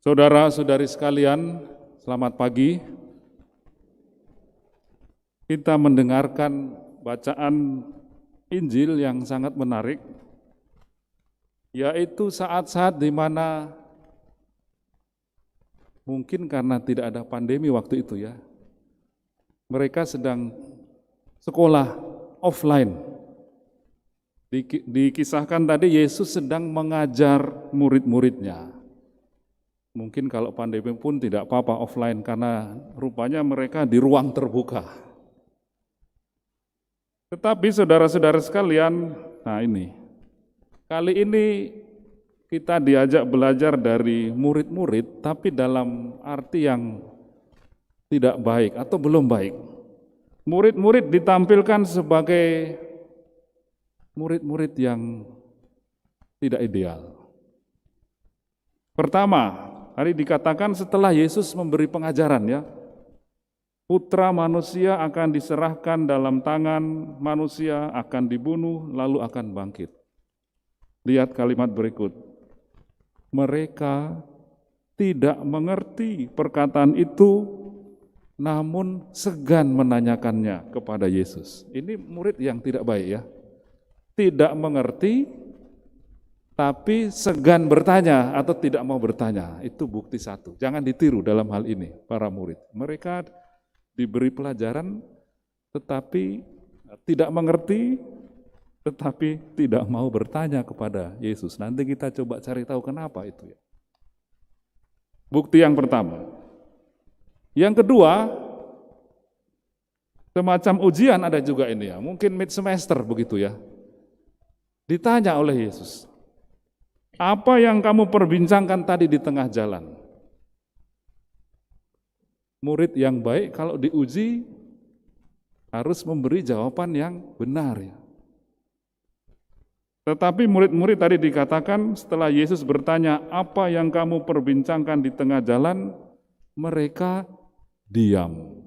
Saudara-saudari sekalian, selamat pagi. Kita mendengarkan bacaan Injil yang sangat menarik, yaitu saat-saat di mana mungkin karena tidak ada pandemi waktu itu ya, mereka sedang sekolah offline. Dikisahkan tadi Yesus sedang mengajar murid-muridnya. Mungkin kalau pandemi pun tidak apa-apa offline karena rupanya mereka di ruang terbuka. Tetapi saudara-saudara sekalian, kali ini kita diajak belajar dari murid-murid tapi dalam arti yang tidak baik atau belum baik. Murid-murid ditampilkan sebagai murid-murid yang tidak ideal. Pertama, tadi dikatakan setelah Yesus memberi pengajaran ya, Putra manusia akan diserahkan dalam tangan manusia, akan dibunuh, lalu akan bangkit. Lihat kalimat berikut. Mereka tidak mengerti perkataan itu, namun segan menanyakannya kepada Yesus. Ini murid yang tidak baik ya. Tidak mengerti, tapi segan bertanya atau tidak mau bertanya. Itu bukti satu. Jangan ditiru dalam hal ini para murid. Mereka diberi pelajaran tetapi tidak mengerti, tetapi tidak mau bertanya kepada Yesus. Nanti kita coba cari tahu kenapa itu ya. Bukti yang pertama. Yang kedua, semacam ujian ada juga ini ya. Mungkin mid semester begitu ya. Ditanya oleh Yesus, apa yang kamu perbincangkan tadi di tengah jalan? Murid yang baik kalau diuji harus memberi jawaban yang benar ya. Tetapi murid-murid tadi dikatakan setelah Yesus bertanya apa yang kamu perbincangkan di tengah jalan, mereka diam.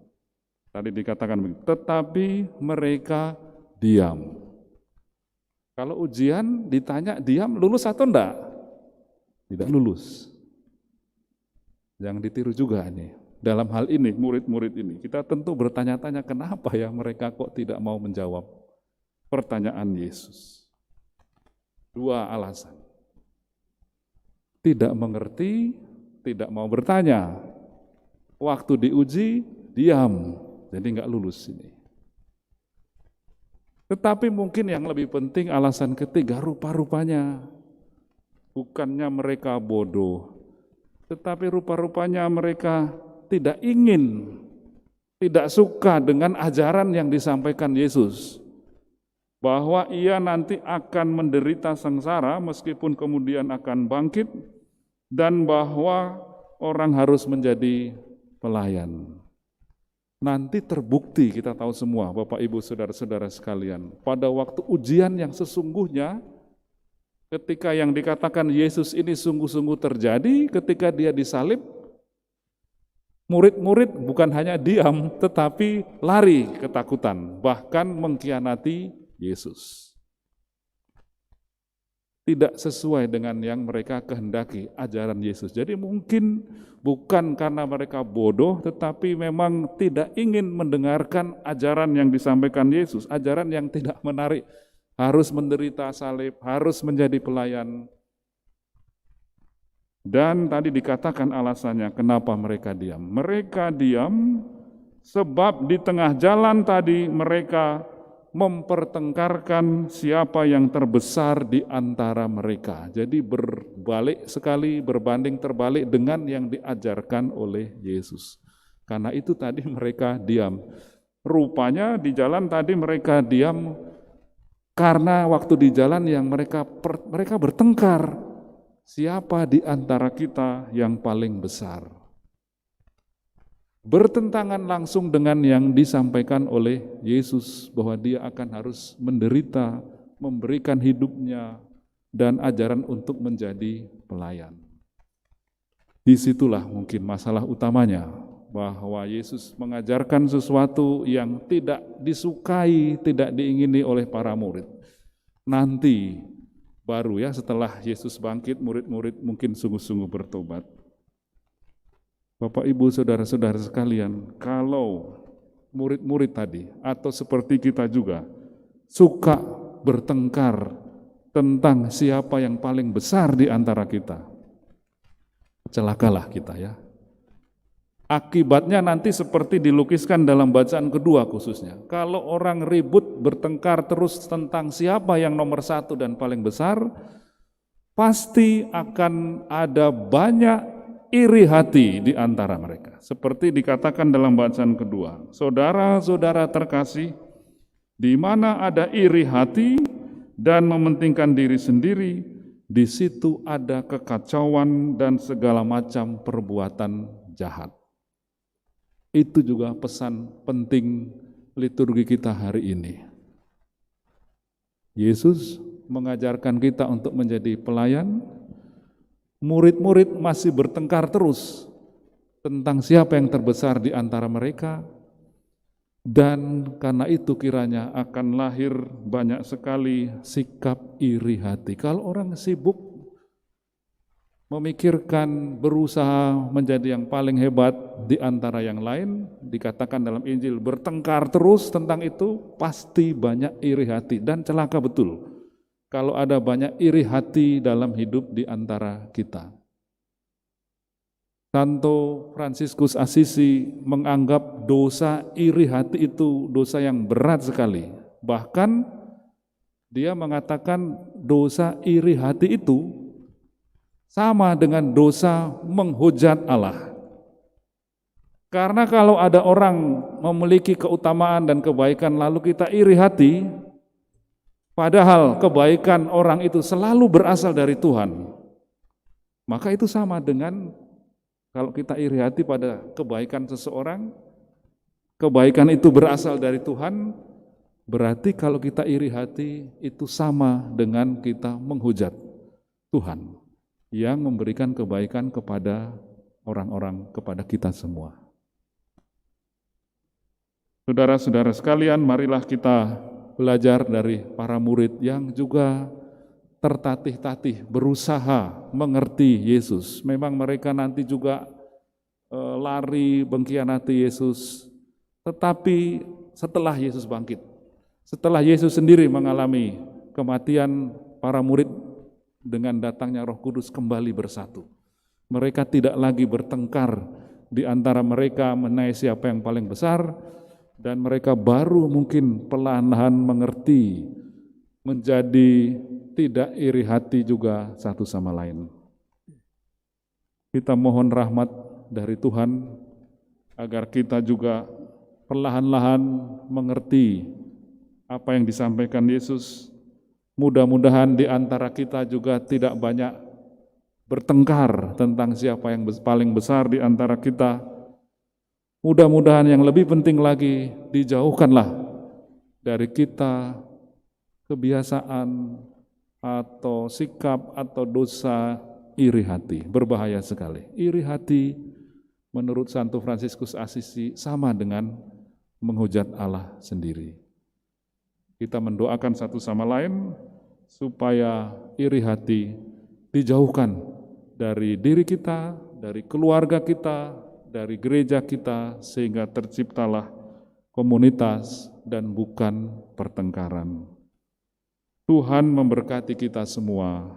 Tadi dikatakan begitu, tetapi mereka diam. Kalau ujian ditanya diam, lulus atau enggak? Tidak lulus. Jangan ditiru juga ini. Dalam hal ini, murid-murid ini, kita tentu bertanya-tanya kenapa ya mereka kok tidak mau menjawab pertanyaan Yesus. Dua alasan. Tidak mengerti, tidak mau bertanya. Waktu diuji, diam. Jadi enggak lulus ini. Tetapi mungkin yang lebih penting alasan ketiga, rupa-rupanya bukannya mereka bodoh, tetapi rupa-rupanya mereka tidak ingin, tidak suka dengan ajaran yang disampaikan Yesus, bahwa ia nanti akan menderita sengsara meskipun kemudian akan bangkit, dan bahwa orang harus menjadi pelayan. Nanti terbukti, kita tahu semua Bapak Ibu Saudara-saudara sekalian, pada waktu ujian yang sesungguhnya, ketika yang dikatakan Yesus ini sungguh-sungguh terjadi, ketika dia disalib, murid-murid bukan hanya diam, tetapi lari ketakutan, bahkan mengkhianati Yesus. Tidak sesuai dengan yang mereka kehendaki, ajaran Yesus. Jadi mungkin bukan karena mereka bodoh, tetapi memang tidak ingin mendengarkan ajaran yang disampaikan Yesus, ajaran yang tidak menarik, harus menderita salib, harus menjadi pelayan. Dan tadi dikatakan alasannya kenapa mereka diam. Mereka diam sebab di tengah jalan tadi mereka mempertengkarkan siapa yang terbesar di antara mereka. Jadi berbalik sekali, berbanding terbalik dengan yang diajarkan oleh Yesus. Karena itu tadi mereka diam. Rupanya di jalan tadi mereka diam karena waktu di jalan yang mereka bertengkar. Siapa di antara kita yang paling besar? Bertentangan langsung dengan yang disampaikan oleh Yesus bahwa dia akan harus menderita, memberikan hidupnya, dan ajaran untuk menjadi pelayan. Disitulah mungkin masalah utamanya, bahwa Yesus mengajarkan sesuatu yang tidak disukai, tidak diingini oleh para murid. Nanti baru ya setelah Yesus bangkit, murid-murid mungkin sungguh-sungguh bertobat. Bapak, Ibu, saudara-saudara sekalian, kalau murid-murid tadi atau seperti kita juga suka bertengkar tentang siapa yang paling besar di antara kita, celakalah kita ya. Akibatnya nanti seperti dilukiskan dalam bacaan kedua khususnya. Kalau orang ribut bertengkar terus tentang siapa yang nomor satu dan paling besar, pasti akan ada banyak iri hati di antara mereka. Seperti dikatakan dalam bacaan kedua, saudara-saudara terkasih, di mana ada iri hati dan mementingkan diri sendiri, di situ ada kekacauan dan segala macam perbuatan jahat. Itu juga pesan penting liturgi kita hari ini. Yesus mengajarkan kita untuk menjadi pelayan. Murid-murid masih bertengkar terus tentang siapa yang terbesar di antara mereka, dan karena itu kiranya akan lahir banyak sekali sikap iri hati. Kalau orang sibuk memikirkan, berusaha menjadi yang paling hebat di antara yang lain, dikatakan dalam Injil bertengkar terus tentang itu, pasti banyak iri hati, dan celaka betul kalau ada banyak iri hati dalam hidup di antara kita. Santo Fransiskus Assisi menganggap dosa iri hati itu dosa yang berat sekali. Bahkan dia mengatakan dosa iri hati itu sama dengan dosa menghujat Allah. Karena kalau ada orang memiliki keutamaan dan kebaikan lalu kita iri hati, padahal kebaikan orang itu selalu berasal dari Tuhan, maka itu sama dengan kalau kita iri hati pada kebaikan seseorang, kebaikan itu berasal dari Tuhan, berarti kalau kita iri hati itu sama dengan kita menghujat Tuhan yang memberikan kebaikan kepada orang-orang, kepada kita semua. Saudara-saudara sekalian, marilah kita belajar dari para murid yang juga tertatih-tatih, berusaha mengerti Yesus. Memang mereka nanti juga lari mengkhianati Yesus, tetapi setelah Yesus bangkit, setelah Yesus sendiri mengalami kematian, para murid dengan datangnya Roh Kudus kembali bersatu. Mereka tidak lagi bertengkar di antara mereka mengenai siapa yang paling besar, dan mereka baru mungkin perlahan-lahan mengerti, menjadi tidak iri hati juga satu sama lain. Kita mohon rahmat dari Tuhan agar kita juga perlahan-lahan mengerti apa yang disampaikan Yesus. Mudah-mudahan di antara kita juga tidak banyak bertengkar tentang siapa yang paling besar di antara kita. Mudah-mudahan yang lebih penting lagi, dijauhkanlah dari kita kebiasaan atau sikap atau dosa iri hati. Berbahaya sekali. Iri hati menurut Santo Fransiskus Assisi sama dengan menghujat Allah sendiri. Kita mendoakan satu sama lain supaya iri hati dijauhkan dari diri kita, dari keluarga kita, dari gereja kita, sehingga terciptalah komunitas dan bukan pertengkaran. Tuhan memberkati kita semua.